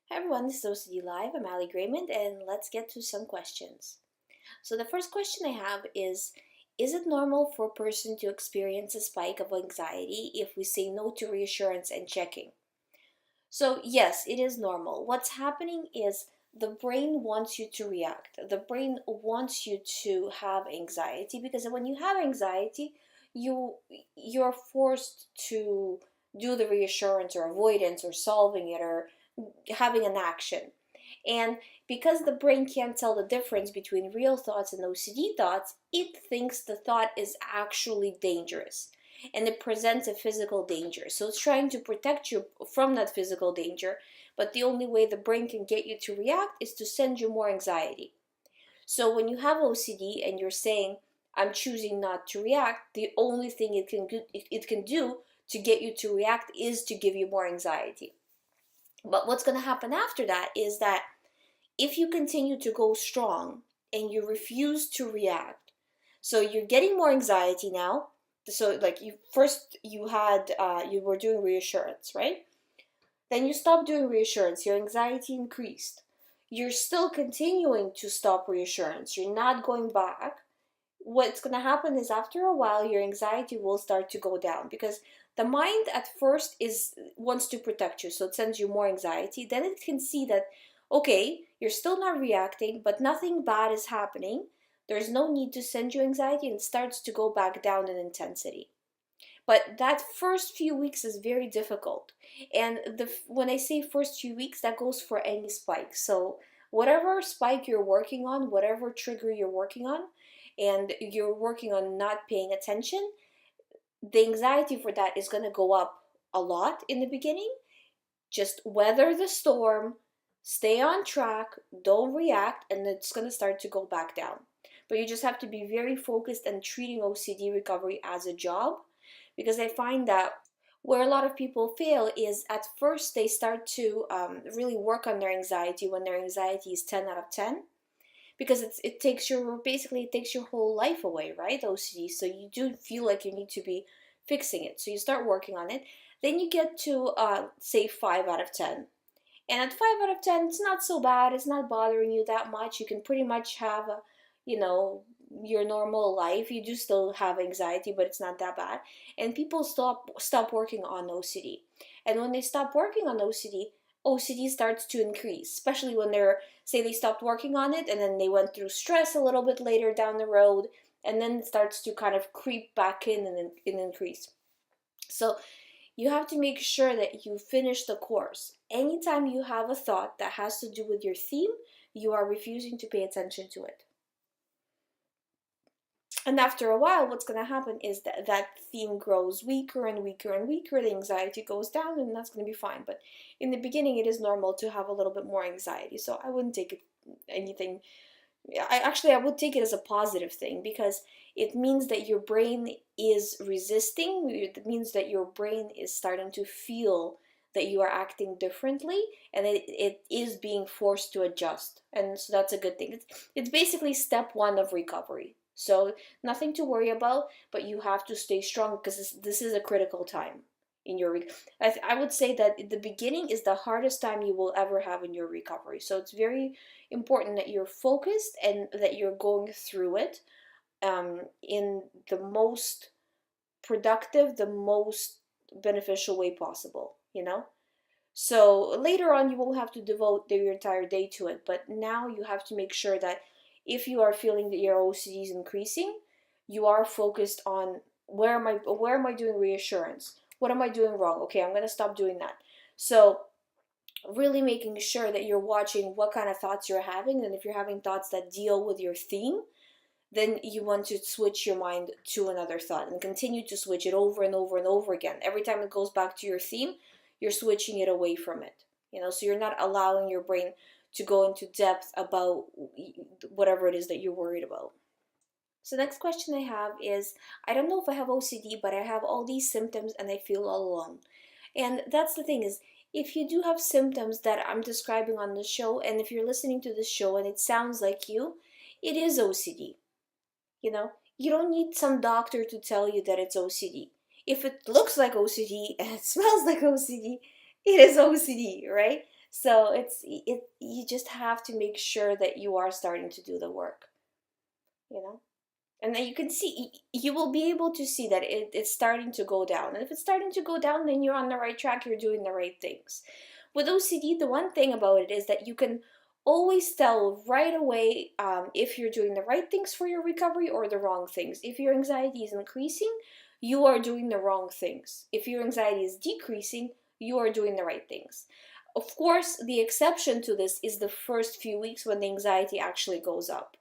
Hi everyone, this is OCD Live. I'm Ali Graymond, and let's get to some questions. So the first question I have is it normal for a person to experience a spike of anxiety if we say no to reassurance and checking? So yes, it is normal. What's happening is the brain wants you to react. The brain wants you to have anxiety because when you have anxiety, you you're forced to do the reassurance or avoidance or solving it or having an action. And because the brain can't tell the difference between real thoughts and OCD thoughts, it thinks the thought is actually dangerous and it presents a physical danger. So it's trying to protect you from that physical danger, but the only way the brain can get you to react is to send you more anxiety. So when you have OCD and you're saying, I'm choosing not to react, the only thing it can do to get you to react is to give you more anxiety. But what's going to happen after that is that if you continue to go strong and you refuse to react, so you're getting more anxiety now. So like you were doing reassurance, right? Then you stopped doing reassurance, your anxiety increased. You're still continuing to stop reassurance, you're not going back. What's going to happen is after a while your anxiety will start to go down because the mind at first is wants to protect you, so it sends you more anxiety. Then it can see that, okay, you're still not reacting, but nothing bad is happening, there's no need to send you anxiety, and it starts to go back down in intensity. But that first few weeks is very difficult. And when I say first few weeks, that goes for any spike. So whatever spike you're working on, whatever trigger you're working on, and you're working on not paying attention, the anxiety for that is going to go up a lot in the beginning. Just weather the storm, stay on track, don't react, and it's going to start to go back down. But you just have to be very focused and treating OCD recovery as a job, because I find that where a lot of people fail is at first they start to really work on their anxiety when their anxiety is 10 out of 10, because it takes your basically it takes your whole life away, right? OCD, so you do feel like you need to be fixing it, so you start working on it. Then you get to say 5 out of 10, and at 5 out of 10 it's not so bad, it's not bothering you that much, you can pretty much have a, you know, your normal life. You do still have anxiety, but it's not that bad. And people stop working on OCD, and when they stop working on OCD starts to increase, especially when they're, say they stopped working on it and then they went through stress a little bit later down the road, and then it starts to kind of creep back in and increase. So you have to make sure that you finish the course. Anytime you have a thought that has to do with your theme, you are refusing to pay attention to it. And after a while, what's going to happen is that that theme grows weaker and weaker and weaker. The anxiety goes down, and that's going to be fine. But in the beginning, it is normal to have a little bit more anxiety. So I wouldn't take it anything. I would take it as a positive thing, because it means that your brain is resisting. It means that your brain is starting to feel that you are acting differently, and it is being forced to adjust. And so that's a good thing. It's basically step one of recovery. So nothing to worry about, but you have to stay strong because this is a critical time in your I would say that the beginning is the hardest time you will ever have in your recovery. So it's very important that you're focused and that you're going through it in the most productive, the most beneficial way possible, you know? So later on, you won't have to devote your entire day to it, but now you have to make sure that if you are feeling that your OCD is increasing, you are focused on where am I doing reassurance? What am I doing wrong? Okay, I'm gonna stop doing that. So really making sure that you're watching what kind of thoughts you're having, and if you're having thoughts that deal with your theme, then you want to switch your mind to another thought and continue to switch it over and over and over again. Every time it goes back to your theme, you're switching it away from it. So you're not allowing your brain to go into depth about whatever it is that you're worried about. So next question I have is, I don't know if I have OCD, but I have all these symptoms and I feel all alone. And that's the thing is, if you do have symptoms that I'm describing on the show, and if you're listening to this show and it sounds like you, it is OCD. You don't need some doctor to tell you that it's OCD. If it looks like OCD and it smells like OCD, it is OCD, right? So you just have to make sure that you are starting to do the work, you know? And then you can see, you will be able to see that it's starting to go down. And if it's starting to go down, then you're on the right track, you're doing the right things. With OCD, the one thing about it is that you can always tell right away if you're doing the right things for your recovery or the wrong things. If your anxiety is increasing, you are doing the wrong things. If your anxiety is decreasing, you are doing the right things. Of course, the exception to this is the first few weeks when the anxiety actually goes up,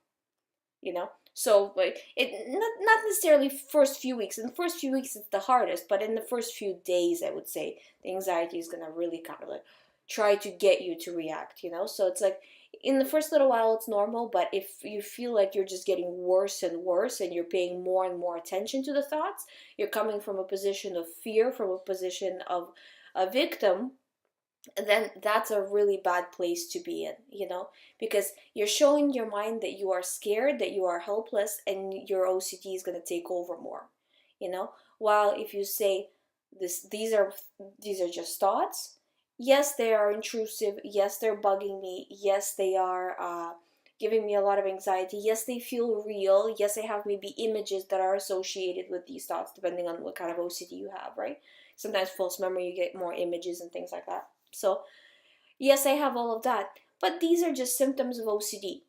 you know? So like it not necessarily first few weeks. In the first few weeks it's the hardest, but in the first few days I would say the anxiety is gonna really kind of like try to get you to react, you know? So it's like in the first little while it's normal, but if you feel like you're just getting worse and worse and you're paying more and more attention to the thoughts, you're coming from a position of fear, from a position of a victim, then that's a really bad place to be in, you know, because you're showing your mind that you are scared, that you are helpless, and your OCD is going to take over more, you know. While if you say these are just thoughts, yes, they are intrusive, yes, they're bugging me, yes, they are giving me a lot of anxiety, yes, they feel real, yes, I have maybe images that are associated with these thoughts depending on what kind of OCD you have, right? Sometimes false memory, you get more images and things like that. So, yes, I have all of that, but these are just symptoms of OCD.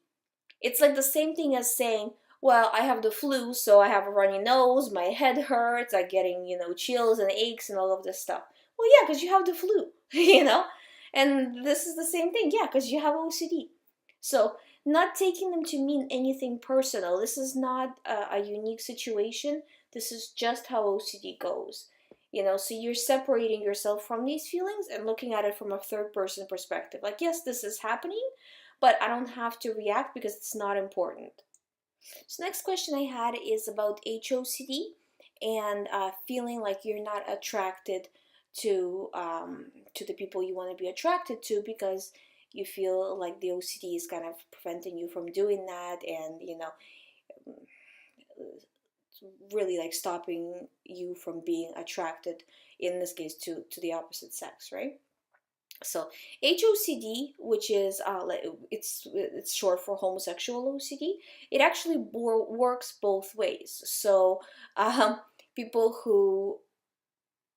It's like the same thing as saying, well, I have the flu, so I have a runny nose, my head hurts, I'm getting, chills and aches and all of this stuff. Well, yeah, because you have the flu, you know? And this is the same thing, yeah, because you have OCD. So, not taking them to mean anything personal. This is not a unique situation. This is just how OCD goes. So you're separating yourself from these feelings and looking at it from a third person perspective. Like, yes, this is happening, but I don't have to react because it's not important. So next question I had is about HOCD and feeling like you're not attracted to the people you want to be attracted to because you feel like the OCD is kind of preventing you from doing that, and really like stopping you from being attracted, in this case, to the opposite sex, right? So HOCD, which is it's short for homosexual OCD, it actually works both ways. So people who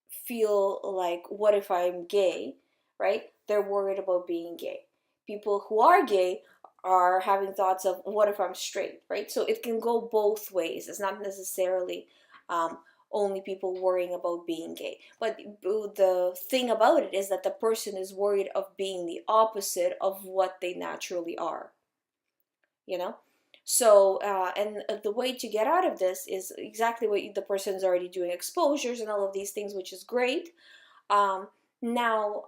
feel like, what if I'm gay, right? They're worried about being gay. People who are gay are having thoughts of, what if I'm straight, right? So it can go both ways. It's not necessarily um, only people worrying about being gay. But the thing about it is that the person is worried of being the opposite of what they naturally are, you know? So, and the way to get out of this is exactly what the person is already doing, exposures and all of these things, which is great. Um, now,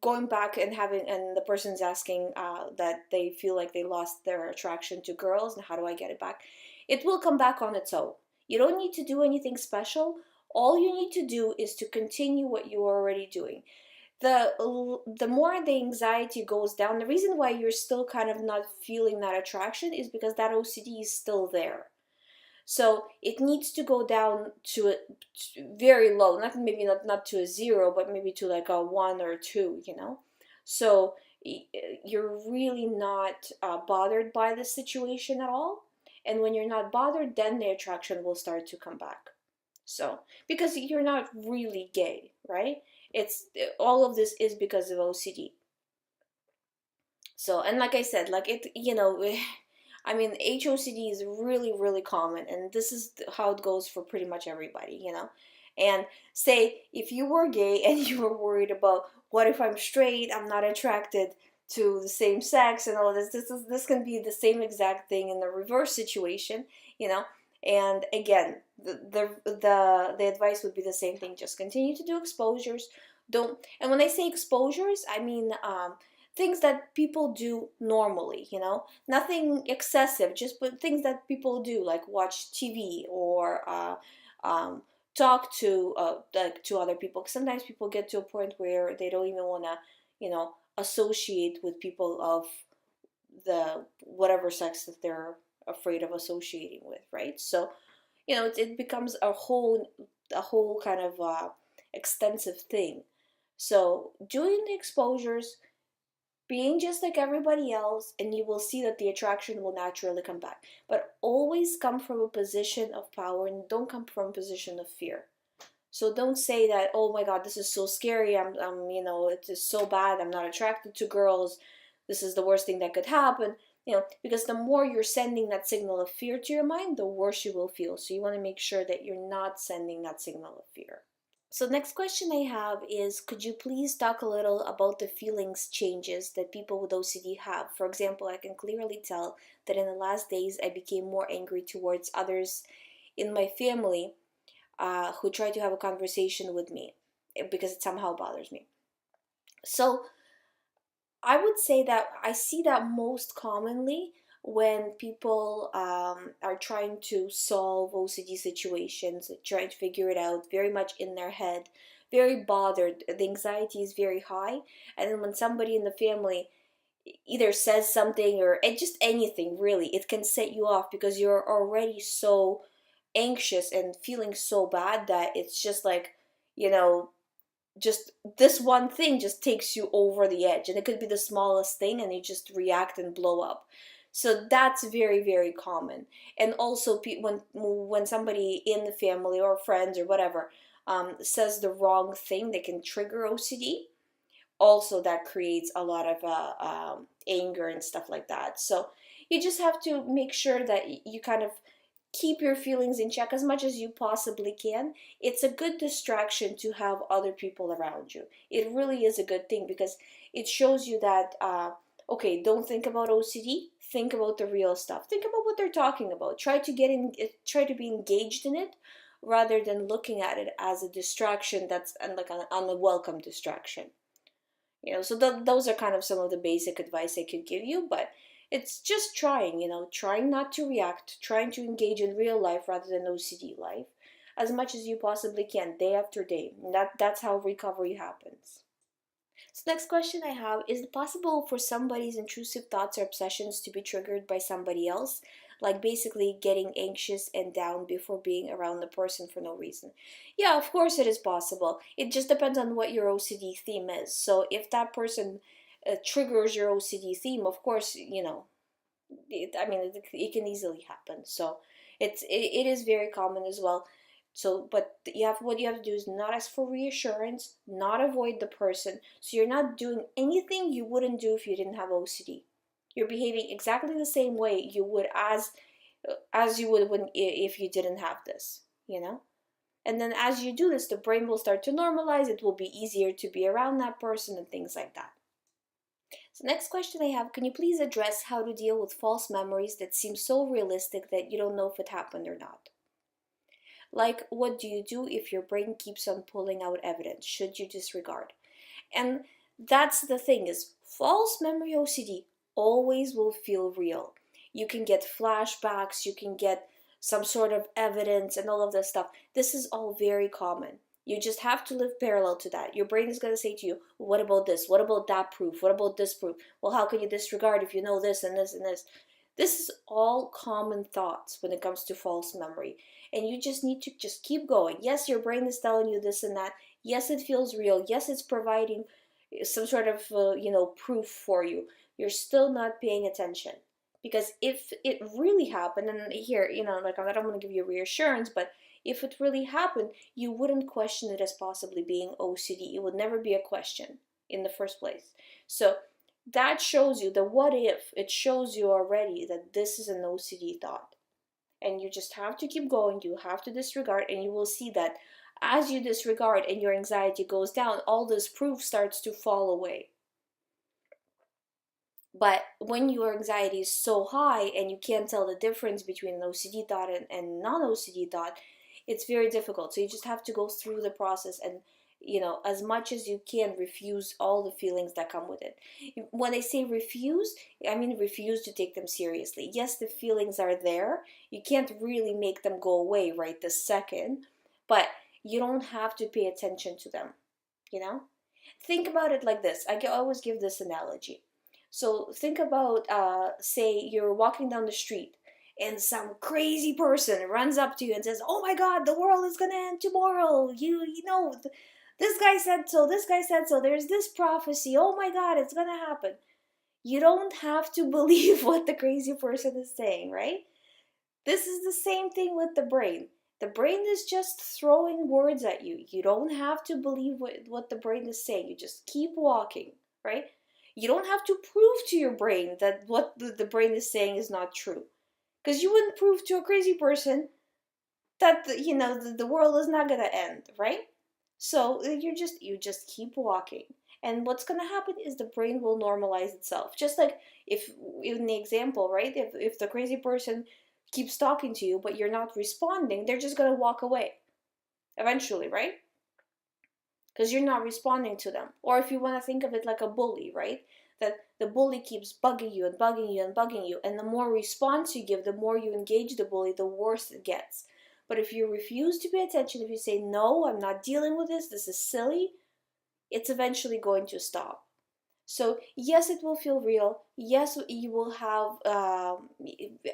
going back and and the person's asking that they feel like they lost their attraction to girls, and how do I get it back? It will come back on its own. You don't need to do anything special. All you need to do is to continue what you are already doing. The more the anxiety goes down, the reason why you're still kind of not feeling that attraction is because that OCD is still there. So it needs to go down to very low, not maybe not to a zero, but maybe to like a 1 or 2. So you're really not bothered by the situation at all. And when you're not bothered, then the attraction will start to come back. So because you're not really gay, right? It's all of this is because of OCD. So, and like I said, like I mean, HOCD is really, really common, and this is how it goes for pretty much everybody. And say if you were gay and you were worried about, what if I'm straight, I'm not attracted to the same sex and all this. This can be the same exact thing in the reverse situation. And again, the advice would be the same thing. Just continue to do exposures. Don't. And when I say exposures, I mean things that people do normally. Nothing excessive, just but things that people do, like watch TV or um, talk to like to other people. 'Cause sometimes people get to a point where they don't even want to, associate with people of the whatever sex that they're afraid of associating with, right? So, it becomes a whole kind of extensive thing. So doing the exposures, being just like everybody else, and you will see that the attraction will naturally come back. But always come from a position of power and don't come from a position of fear. So don't say that, oh my God, this is so scary. It is so bad. I'm not attracted to girls. This is the worst thing that could happen. Because the more you're sending that signal of fear to your mind, the worse you will feel. So you want to make sure that you're not sending that signal of fear. So next question I have is, could you please talk a little about the feelings changes that people with OCD have? For example, I can clearly tell that in the last days I became more angry towards others in my family who try to have a conversation with me because it somehow bothers me. So I would say that I see that most commonly when people are trying to solve OCD situations, trying to figure it out, very much in their head, very bothered. The anxiety is very high. And then when somebody in the family either says something or just anything, really, it can set you off because you're already so anxious and feeling so bad that it's just like, you know, just this one thing just takes you over the edge, and it could be the smallest thing and you just react and blow up. So that's very, very common. And also when somebody in the family or friends or whatever says the wrong thing, they can trigger OCD. Also, that creates a lot of anger and stuff like that. So you just have to make sure that you kind of keep your feelings in check as much as you possibly can. It's a good distraction to have other people around you. It really is a good thing because it shows you that, okay, don't think about OCD, think about the real stuff. Think about what they're talking about. Try to be engaged in it rather than looking at it as a distraction that's like an unwelcome distraction. So those are kind of some of the basic advice I could give you, but it's just trying not to react, trying to engage in real life rather than OCD life as much as you possibly can, day after day. And that's how recovery happens. So next question I have, is it possible for somebody's intrusive thoughts or obsessions to be triggered by somebody else? Like basically getting anxious and down before being around the person for no reason. Yeah, of course it is possible. It just depends on what your OCD theme is. So if that person triggers your OCD theme, of course, it can easily happen. So it is very common as well. So, but what you have to do is not ask for reassurance, not avoid the person. So you're not doing anything you wouldn't do if you didn't have OCD. You're behaving exactly the same way you would as you would when if you didn't have this, And then as you do this, the brain will start to normalize. It will be easier to be around that person and things like that. So next question I have, can you please address how to deal with false memories that seem so realistic that you don't know if it happened or not? Like, what do you do if your brain keeps on pulling out evidence? Should you disregard? And that's the thing is, false memory OCD always will feel real. You can get flashbacks, you can get some sort of evidence and all of this stuff. This is all very common. You just have to live parallel to that. Your brain is going to say to you, what about this? What about that proof? What about this proof? Well, how can you disregard if you know this and this and this? This is all common thoughts when it comes to false memory. And you just need to just keep going. Yes, your brain is telling you this and that. Yes, it feels real. Yes, it's providing some sort of, proof for you. You're still not paying attention. Because if it really happened, and here, like I don't want to give you reassurance, but if it really happened, you wouldn't question it as possibly being OCD. It would never be a question in the first place. So that shows you the what if. It shows you already that this is an OCD thought. And you just have to keep going. You have to disregard, and you will see that as you disregard and your anxiety goes down, all this proof starts to fall away. But when your anxiety is so high and you can't tell the difference between an OCD thought and non-OCD thought, it's very difficult. So you just have to go through the process and, as much as you can, refuse all the feelings that come with it. When I say refuse, I mean refuse to take them seriously. Yes, the feelings are there. You can't really make them go away right this second, but you don't have to pay attention to them, Think about it like this. I always give this analogy. So think about, say, you're walking down the street and some crazy person runs up to you and says, "Oh my God, the world is gonna end tomorrow. This guy said so, this guy said so, there's this prophecy, oh my God, it's gonna happen. You don't have to believe what the crazy person is saying, right? This is the same thing with the brain. The brain is just throwing words at you. You don't have to believe what the brain is saying. You just keep walking, right? You don't have to prove to your brain that what the brain is saying is not true. Because you wouldn't prove to a crazy person that the world is not gonna end, right? So you just keep walking, and what's gonna happen is the brain will normalize itself. Just like if in the example, right? If the crazy person keeps talking to you but you're not responding, they're just gonna walk away eventually, right? Because you're not responding to them. Or if you want to think of it like a bully, right? That the bully keeps bugging you and bugging you and bugging you, and the more response you give, the more you engage the bully, the worse it gets. But if you refuse to pay attention, if you say, no, I'm not dealing with this is silly, it's eventually going to stop. So yes, it will feel real. Yes, you will have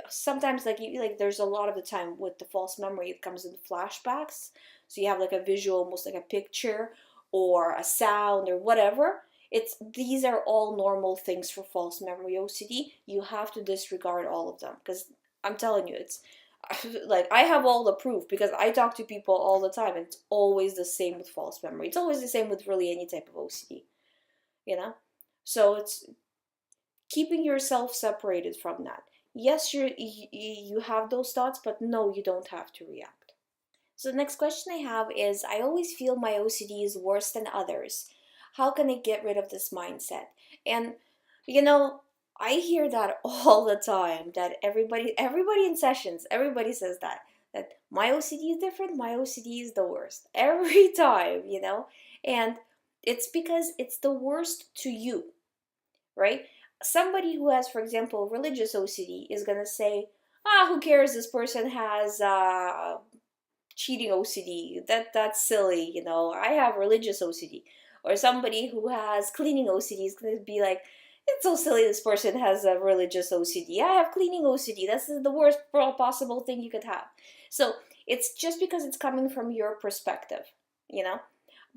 sometimes like there's a lot of the time with the false memory, it comes in flashbacks. So you have like a visual, almost like a picture or a sound or whatever. It's these are all normal things for false memory OCD. You have to disregard all of them because I'm telling you, it's like I have all the proof because I talk to people all the time, and it's always the same with false memory. It's always the same with really any type of OCD, you know? So it's keeping yourself separated from that. Yes, you have those thoughts, but no, you don't have to react. So the next question I have is, I always feel my OCD is worse than others. How can I get rid of this mindset? And you know, I hear that all the time, that everybody in sessions, everybody says that my OCD is different, my OCD is the worst. Every time, And it's because it's the worst to you, right? Somebody who has, for example, religious OCD is going to say, who cares? This person has cheating OCD. That's silly, I have religious OCD. Or somebody who has cleaning OCD is going to be like, it's so silly this person has a religious OCD. I have cleaning OCD. That's the worst possible thing you could have. So it's just because it's coming from your perspective,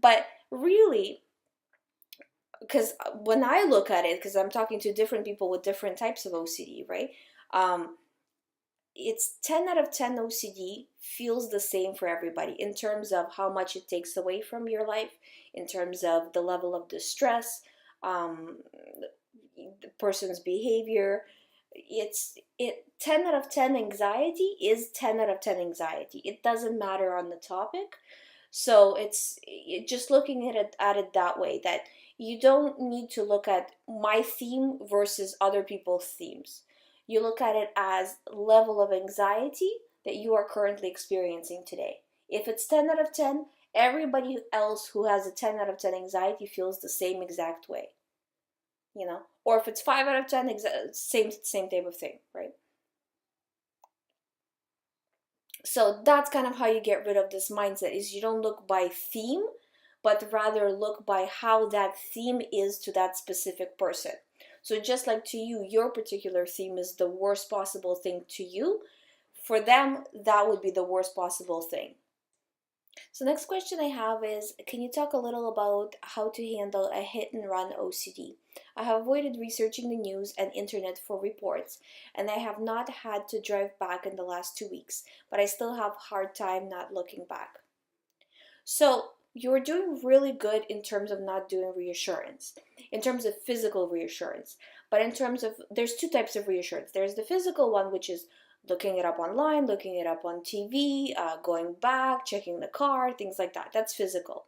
But really, because when I look at it, because I'm talking to different people with different types of OCD, right? It's 10 out of 10 OCD feels the same for everybody in terms of how much it takes away from your life, in terms of the level of distress, the person's behavior. It 10 out of 10 anxiety is 10 out of 10 anxiety. It doesn't matter on the topic. So it's just looking at it that way, that you don't need to look at my theme versus other people's themes. You look at it as level of anxiety that you are currently experiencing today. If it's 10 out of 10, everybody else who has a 10 out of 10 anxiety feels the same exact way. Or if it's 5 out of 10, same type of thing, right? So that's kind of how you get rid of this mindset, is you don't look by theme, but rather look by how that theme is to that specific person. So just like to you, your particular theme is the worst possible thing to you, for them, that would be the worst possible thing. So next question I have is, can you talk a little about how to handle a hit and run OCD? I have avoided researching the news and internet for reports, and I have not had to drive back in the last 2 weeks, but I still have a hard time not looking back. So you're doing really good in terms of not doing reassurance, in terms of physical reassurance. But in terms of, there's two types of reassurance. There's the physical one, which is looking it up online, looking it up on TV, going back, checking the car, things like that. That's physical,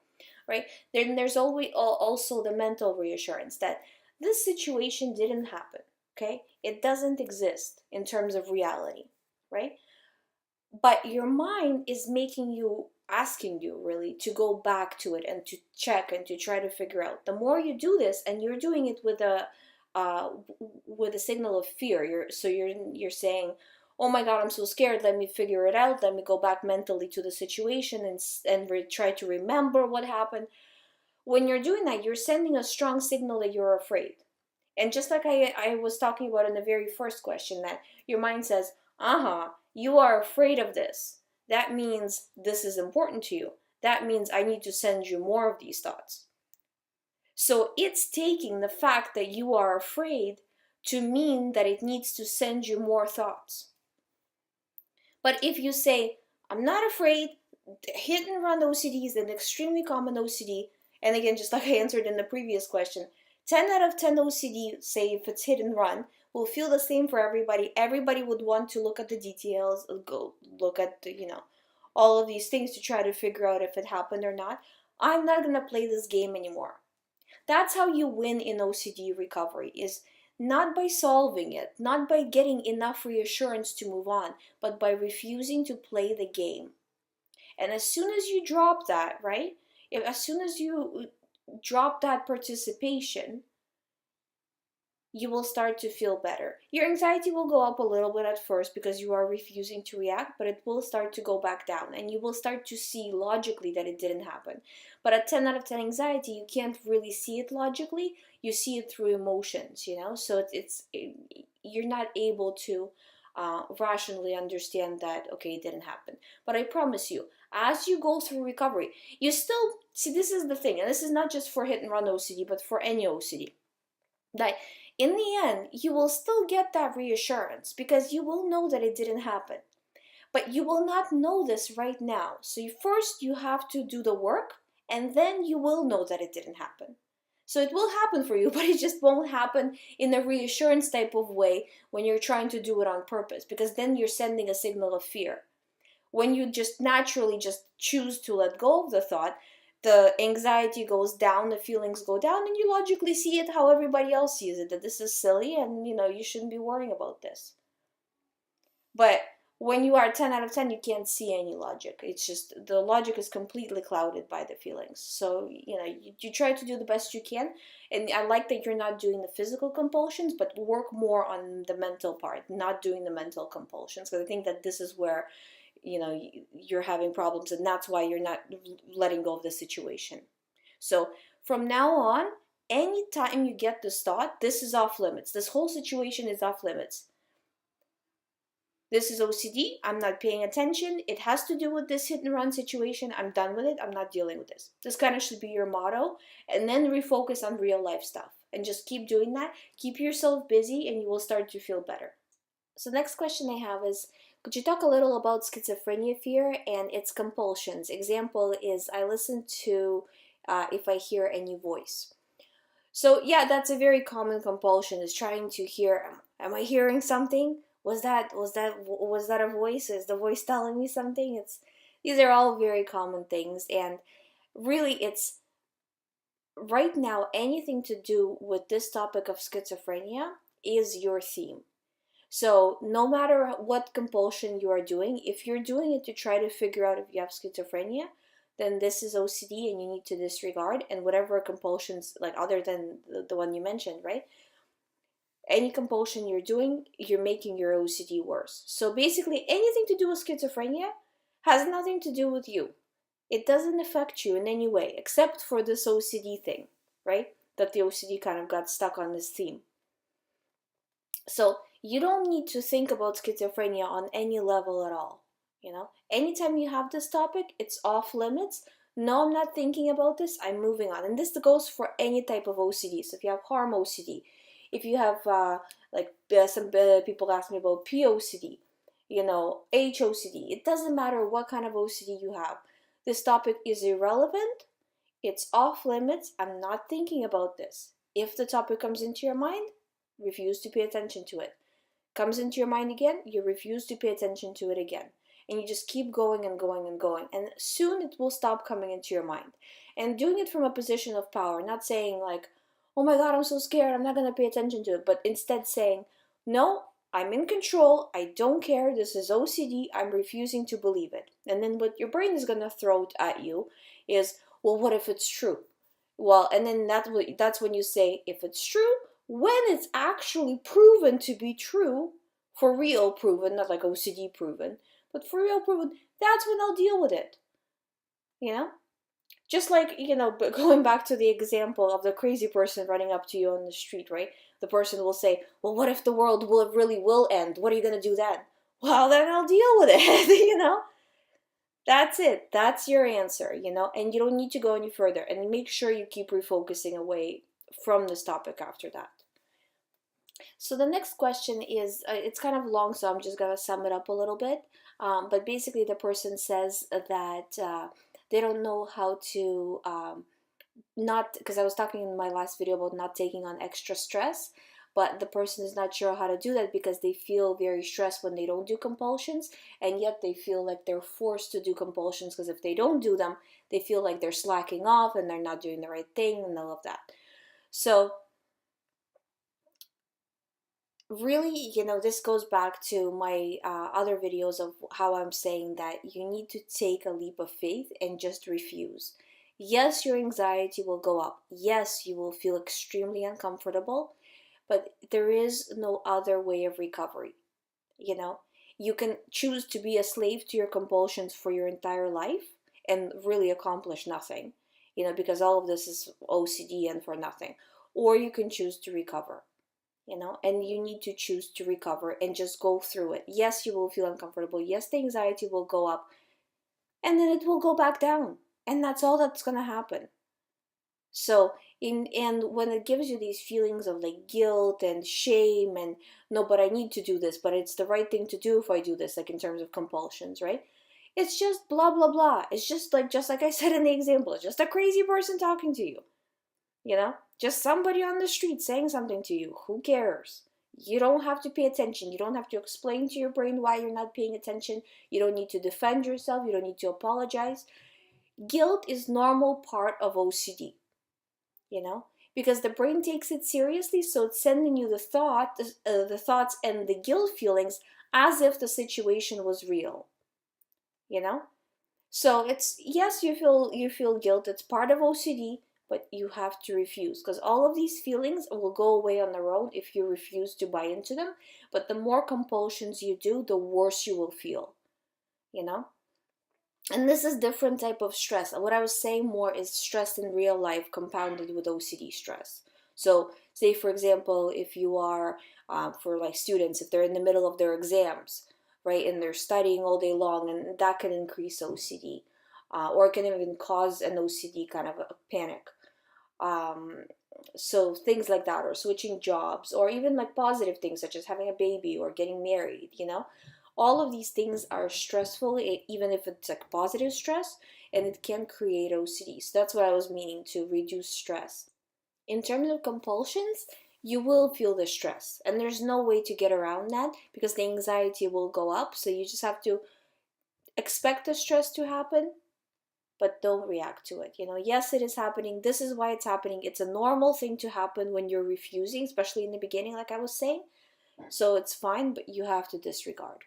right? Then there's always also the mental reassurance that this situation didn't happen, okay? It doesn't exist in terms of reality, right? But your mind is asking you really to go back to it and to check and to try to figure out. The more you do this, and you're doing it with a signal of fear, you're saying, oh my God, I'm so scared, let me figure it out, let me go back mentally to the situation and try to remember what happened. When you're doing that, you're sending a strong signal that you're afraid. And just like I was talking about in the very first question, that your mind says, you are afraid of this. That means this is important to you. that means I need to send you more of these thoughts. So it's taking the fact that you are afraid to mean that it needs to send you more thoughts. But if you say, I'm not afraid, hit and run OCD is an extremely common OCD, and again, just like I answered in the previous question, 10 out of 10 OCD, say if it's hit and run, will feel the same for everybody. Everybody would want to look at the details, go look at the, all of these things to try to figure out if it happened or not. I'm not going to play this game anymore. That's how you win in OCD recovery, is not by solving it, not by getting enough reassurance to move on, but by refusing to play the game. And as soon as you drop that, right? As soon as you drop that participation, you will start to feel better. Your anxiety will go up a little bit at first because you are refusing to react, but it will start to go back down, and you will start to see logically that it didn't happen. But at 10 out of 10 anxiety, you can't really see it logically. You see it through emotions, so you're not able to rationally understand that, okay, it didn't happen. But I promise you, as you go through recovery, you still see, this is the thing, and this is not just for hit and run OCD, but for any OCD, that in the end, you will still get that reassurance because you will know that it didn't happen. But you will not know this right now. So first you have to do the work, and then you will know that it didn't happen. So it will happen for you, but it just won't happen in a reassurance type of way when you're trying to do it on purpose, because then you're sending a signal of fear. When you just naturally just choose to let go of the thought, the anxiety goes down, the feelings go down, and you logically see it how everybody else sees it, that this is silly and you shouldn't be worrying about this. But when you are 10 out of 10, you can't see any logic. It's just the logic is completely clouded by the feelings. So you try to do the best you can, and I like that you're not doing the physical compulsions, but work more on the mental part, not doing the mental compulsions, because I think that this is where you're having problems, and that's why you're not letting go of the situation. So from now on, anytime you get this thought, this is off limits. This whole situation is off limits. This is OCD. I'm not paying attention. It has to do with this hit and run situation. I'm done with it. I'm not dealing with this. This kind of should be your motto, and then refocus on real life stuff and just keep doing that. Keep yourself busy and you will start to feel better. So next question I have is, could you talk a little about schizophrenia fear and its compulsions? Example is, I listen to if I hear any voice. So yeah, that's a very common compulsion, is trying to hear, am I hearing something? Was that a voice? Is the voice telling me something? These are all very common things, and really it's right now anything to do with this topic of schizophrenia is your theme. So no matter what compulsion you are doing, if you're doing it to try to figure out if you have schizophrenia, then this is OCD and you need to disregard. And whatever compulsions, like other than the one you mentioned, right? Any compulsion you're doing, you're making your OCD worse. So basically anything to do with schizophrenia has nothing to do with you. It doesn't affect you in any way, except for this OCD thing, right? That the OCD kind of got stuck on this theme. So you don't need to think about schizophrenia on any level at all. Anytime you have this topic, it's off limits. No, I'm not thinking about this. I'm moving on. And this goes for any type of OCD. So if you have harm OCD, if you have some people ask me about POCD, HOCD, it doesn't matter what kind of OCD you have. This topic is irrelevant. It's off limits. I'm not thinking about this. If the topic comes into your mind, refuse to pay attention to it. Comes into your mind again, you refuse to pay attention to it again. And you just keep going and going and going. And soon it will stop coming into your mind. And doing it from a position of power, not saying like, oh my God, I'm so scared, I'm not going to pay attention to it. But instead saying, no, I'm in control, I don't care, this is OCD, I'm refusing to believe it. And then what your brain is going to throw at you is, well, what if it's true? Well, and then that's when you say, if it's true, when it's actually proven to be true, for real proven, not like OCD proven, but for real proven, that's when I'll deal with it. Just like, going back to the example of the crazy person running up to you on the street, right? The person will say, well, what if the world really will end? What are you going to do then? Well, then I'll deal with it, That's it. That's your answer, and you don't need to go any further. And make sure you keep refocusing away from this topic after that. So the next question is, it's kind of long, so I'm just gonna sum it up a little bit. But basically, the person says that they don't know how to not, because I was talking in my last video about not taking on extra stress, but the person is not sure how to do that because they feel very stressed when they don't do compulsions, and yet they feel like they're forced to do compulsions because if they don't do them, they feel like they're slacking off and they're not doing the right thing and all of that. So really, this goes back to my other videos of how I'm saying that you need to take a leap of faith and just refuse. Yes, your anxiety will go up. Yes, you will feel extremely uncomfortable, but there is no other way of recovery. You know, you can choose to be a slave to your compulsions for your entire life and really accomplish nothing, because all of this is OCD and for nothing. Or you can choose to recover, and you need to choose to recover and just go through it. Yes, you will feel uncomfortable. Yes, the anxiety will go up and then it will go back down. And that's all that's going to happen. So, and when it gives you these feelings of like guilt and shame and no, but I need to do this, but it's the right thing to do if I do this, like in terms of compulsions, right? It's just blah, blah, blah. It's just like I said in the example, it's just a crazy person talking to you. Just somebody on the street saying something to you. Who cares? You don't have to pay attention. You don't have to explain to your brain why you're not paying attention. You don't need to defend yourself. You don't need to apologize. Guilt is normal part of OCD, because the brain takes it seriously, so it's sending you the thoughts and the guilt feelings as if the situation was real, you know? So it's, yes, you feel guilt. It's part of OCD, but you have to refuse because all of these feelings will go away on their own if you refuse to buy into them. But the more compulsions you do, the worse you will feel, you know? And this is different type of stress. What I was saying more is stress in real life compounded with OCD stress. So say for example, if you are for like students, if they're in the middle of their exams, right, and they're studying all day long, and that can increase OCD, or it can even cause an OCD kind of a panic. Um, so things like that, or switching jobs, or even like positive things such as having a baby or getting married, all of these things are stressful, even if it's like positive stress, and it can create OCD. So that's what I was meaning, to reduce stress. In terms of compulsions, you will feel the stress, and there's no way to get around that because the anxiety will go up. So you just have to expect the stress to happen, but don't react to it. Yes, it is happening. This is why it's happening. It's a normal thing to happen when you're refusing, especially in the beginning, like I was saying. So it's fine, but you have to disregard.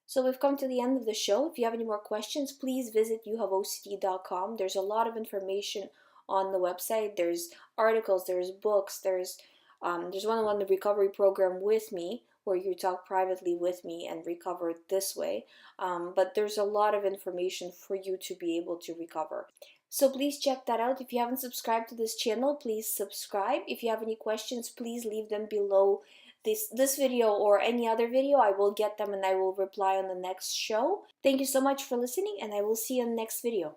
So we've come to the end of the show. If you have any more questions, please visit youhaveocd.com. There's a lot of information on the website. There's articles, there's books, there's one on the recovery program with me, where you talk privately with me and recover this way. But there's a lot of information for you to be able to recover. So please check that out. If you haven't subscribed to this channel, please subscribe. If you have any questions, please leave them below this video or any other video. I will get them and I will reply on the next show. Thank you so much for listening, and I will see you in the next video.